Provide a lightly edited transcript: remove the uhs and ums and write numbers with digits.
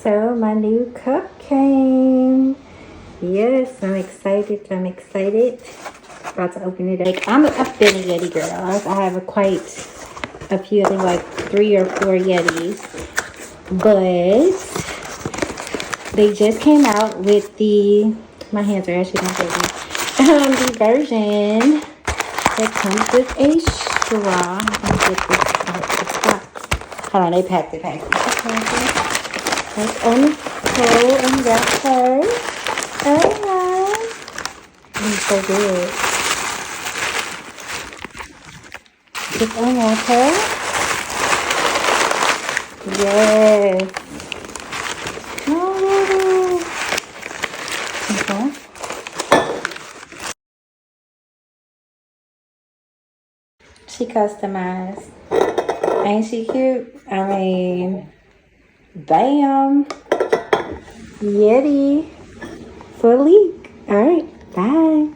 So my new cup came. Yes, I'm excited. About to open it up. I've been a Yeti girl. I have quite a few, I think like 3 or 4 Yetis. But they just came out with my hands are actually not dirty. The version that comes with a straw. Let me get this out of the box. Hold on, they packed it. That's on the cold and wrap her. Oh wow. It's so good. Just unwrap her. Yes. Oh. Okay. She customized. Ain't she cute? I mean, bam. Yeti for leak. All right. Bye.